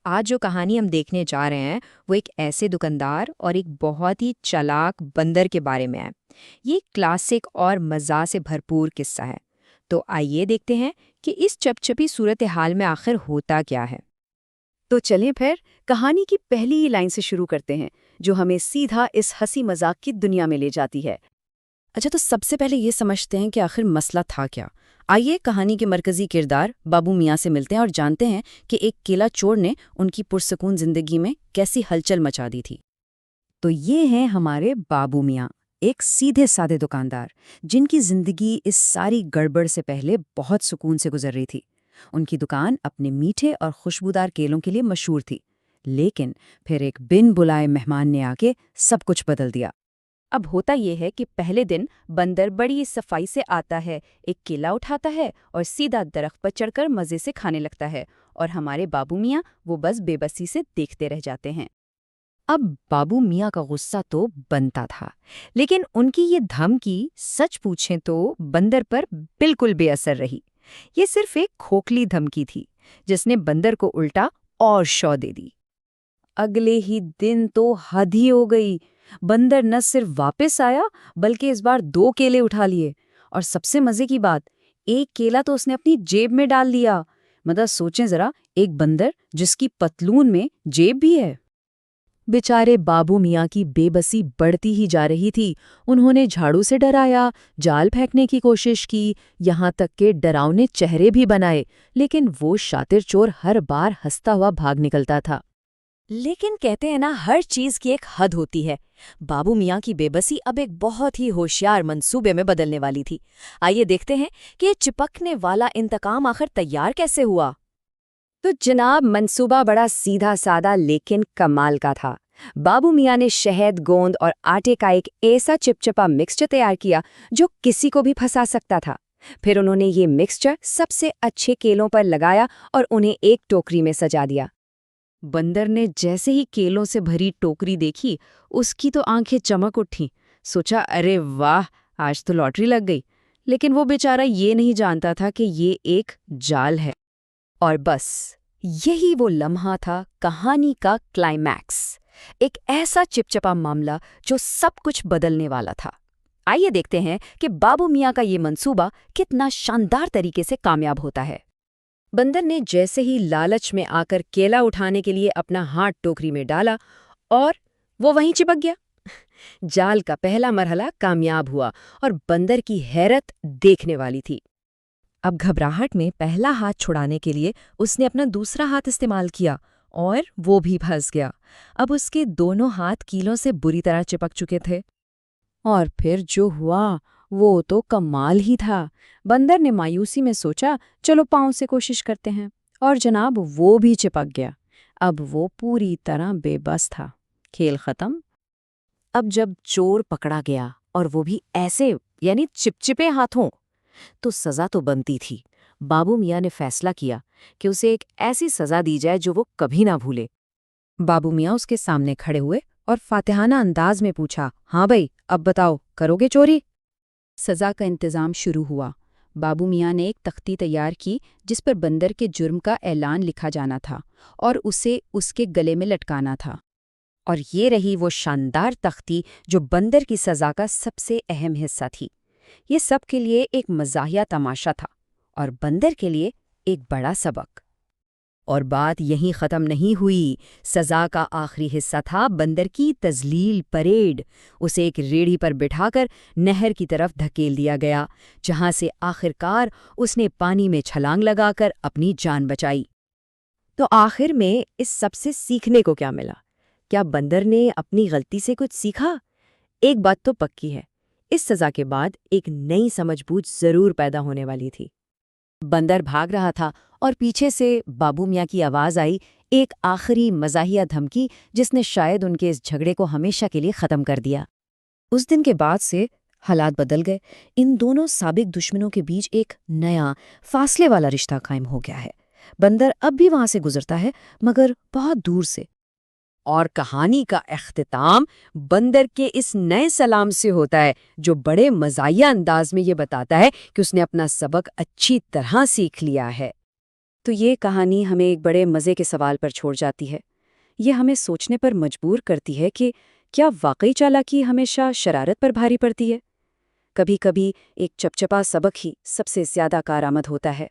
آج جو کہانی ہم دیکھنے جا رہے ہیں وہ ایک ایسے دکاندار اور ایک بہت ہی چالاک بندر کے بارے میں ہے۔ یہ ایک کلاسک اور مزاح سے بھرپور قصہ ہے۔ تو آئیے دیکھتے ہیں کہ اس چپچپی صورتحال میں آخر ہوتا کیا ہے۔ تو چلیں پھر کہانی کی پہلی ہی لائن سے شروع کرتے ہیں جو ہمیں سیدھا اس ہنسی مذاق کی دنیا میں لے جاتی ہے۔ اچھا، تو سب سے پہلے یہ سمجھتے ہیں کہ آخر مسئلہ تھا کیا۔ آئیے کہانی کے مرکزی کردار بابو میاں سے ملتے ہیں اور جانتے ہیں کہ ایک کیلا چور نے ان کی پرسکون زندگی میں کیسی ہلچل مچا دی تھی۔ تو یہ ہیں ہمارے بابو میاں، ایک سیدھے سادے دکاندار جن کی زندگی اس ساری گڑبڑ سے پہلے بہت سکون سے گزر رہی تھی۔ ان کی دکان اپنے میٹھے اور خوشبودار کیلوں کے لیے مشہور تھی، لیکن پھر ایک بن بلائے مہمان نے آ کے سب کچھ بدل دیا۔ اب ہوتا یہ ہے کہ پہلے دن بندر بڑی صفائی سے آتا ہے، ایک کیلا اٹھاتا ہے اور سیدھا درخت پر چڑھ کر مزے سے کھانے لگتا ہے، اور ہمارے بابو میاں وہ بس بے بسی سے دیکھتے رہ جاتے ہیں۔ اب بابو میاں کا غصہ تو بنتا تھا، لیکن ان کی یہ دھمکی سچ پوچھیں تو بندر پر بالکل بے اثر رہی۔ یہ صرف ایک کھوکھلی دھمکی تھی جس نے بندر کو الٹا اور شو دے دی۔ اگلے ہی دن تو حد ہی ہو گئی۔ بندر نہ صرف واپس آیا بلکہ اس بار 2 کیلے اٹھا لیے، اور سب سے مزے کی بات، ایک کیلا تو اس نے اپنی جیب میں ڈال دیا۔ مطلب سوچیں ذرا، ایک بندر جس کی پتلون میں جیب بھی ہے۔ بیچارے بابو میاں کی بے بسی بڑھتی ہی جا رہی تھی۔ انہوں نے جھاڑو سے ڈرایا، جال پھینکنے کی کوشش کی، یہاں تک کہ ڈراؤنے چہرے بھی بنائے، لیکن وہ شاطر چور ہر بار ہنستا ہوا بھاگ نکلتا تھا۔ لیکن کہتے ہیں نا، ہر چیز کی ایک حد ہوتی ہے۔ بابو میاں کی بے بسی اب ایک بہت ہی ہوشیار منصوبے میں بدلنے والی تھی۔ آئیے دیکھتے ہیں کہ یہ چپکنے والا انتقام آخر تیار کیسے ہوا۔ تو جناب، منصوبہ بڑا سیدھا سادہ لیکن کمال کا تھا۔ بابو میاں نے شہد، گوند اور آٹے کا ایک ایسا چپچپا مکسچر تیار کیا جو کسی کو بھی پھنسا سکتا تھا۔ پھر انہوں نے یہ مکسچر سب سے اچھے کیلوں پر لگایا اور انہیں ایک ٹوکری میں سجا دیا۔ بندر نے جیسے ہی کیلوں سے بھری ٹوکری دیکھی، اس کی تو آنکھیں چمک اٹھیں۔ سوچا، ارے واہ، آج تو لاٹری لگ گئی۔ لیکن وہ بیچارہ یہ نہیں جانتا تھا کہ یہ ایک جال ہے۔ اور بس یہی وہ لمحہ تھا، کہانی کا کلائمیکس، ایک ایسا چپچپا معاملہ جو سب کچھ بدلنے والا تھا۔ آئیے دیکھتے ہیں کہ بابو میاں کا یہ منصوبہ کتنا شاندار طریقے سے کامیاب ہوتا ہے۔ بندر نے جیسے ہی لالچ میں آ کر کیلا اٹھانے کے لیے اپنا ہاتھ ٹوکری میں ڈالا اور وہ وہیں چپک گیا۔ جال کا پہلا مرحلہ کامیاب ہوا اور بندر کی حیرت دیکھنے والی تھی۔ اب گھبراہٹ میں پہلا ہاتھ چھڑانے کے لیے اس نے اپنا دوسرا ہاتھ استعمال کیا اور وہ بھی پھنس گیا۔ اب اس کے دونوں ہاتھ کیلوں سے بری طرح چپک چکے تھے۔ اور پھر جو ہوا وہ تو کمال ہی تھا۔ بندر نے مایوسی میں سوچا، چلو پاؤں سے کوشش کرتے ہیں، اور جناب وہ بھی چپک گیا۔ اب وہ پوری طرح بے بس تھا۔ کھیل ختم۔ اب جب چور پکڑا گیا، اور وہ بھی ایسے، یعنی چپچپے ہاتھوں، تو سزا تو بنتی تھی۔ بابو میاں نے فیصلہ کیا کہ اسے ایک ایسی سزا دی جائے جو وہ کبھی نہ بھولے۔ بابو میاں اس کے سامنے کھڑے ہوئے اور فاتحانہ انداز میں پوچھا، ہاں بھائی، اب بتاؤ، کرو گے چوری؟ سزا کا انتظام شروع ہوا۔ بابو میاں نے ایک تختی تیار کی جس پر بندر کے جرم کا اعلان لکھا جانا تھا اور اسے اس کے گلے میں لٹکانا تھا۔ اور یہ رہی وہ شاندار تختی جو بندر کی سزا کا سب سے اہم حصہ تھی۔ یہ سب کے لیے ایک مزاحیہ تماشا تھا اور بندر کے لیے ایک بڑا سبق۔ اور بات یہیں ختم نہیں ہوئی۔ سزا کا آخری حصہ تھا بندر کی تذلیل پریڈ۔ اسے ایک ریڑھی پر بٹھا کر نہر کی طرف دھکیل دیا گیا، جہاں سے آخرکار اس نے پانی میں چھلانگ لگا کر اپنی جان بچائی۔ تو آخر میں اس سب سے سیکھنے کو کیا ملا؟ کیا بندر نے اپنی غلطی سے کچھ سیکھا؟ ایک بات تو پکی ہے، اس سزا کے بعد ایک نئی سمجھ بوجھ ضرور پیدا ہونے والی تھی۔ بندر بھاگ رہا تھا اور پیچھے سے بابو میاں کی آواز آئی، ایک آخری مزاحیہ دھمکی جس نے شاید ان کے اس جھگڑے کو ہمیشہ کے لیے ختم کر دیا۔ اس دن کے بعد سے حالات بدل گئے۔ ان دونوں سابق دشمنوں کے بیچ ایک نیا، فاصلے والا رشتہ قائم ہو گیا ہے۔ بندر اب بھی وہاں سے گزرتا ہے، مگر بہت دور سے۔ اور کہانی کا اختتام بندر کے اس نئے سلام سے ہوتا ہے، جو بڑے مزاحیہ انداز میں یہ بتاتا ہے کہ اس نے اپنا سبق اچھی طرح سیکھ لیا ہے۔ تو یہ کہانی ہمیں ایک بڑے مزے کے سوال پر چھوڑ جاتی ہے۔ یہ ہمیں سوچنے پر مجبور کرتی ہے کہ کیا واقعی چالاکی ہمیشہ شرارت پر بھاری پڑتی ہے؟ کبھی کبھی ایک چپچپا سبق ہی سب سے زیادہ کارآمد ہوتا ہے۔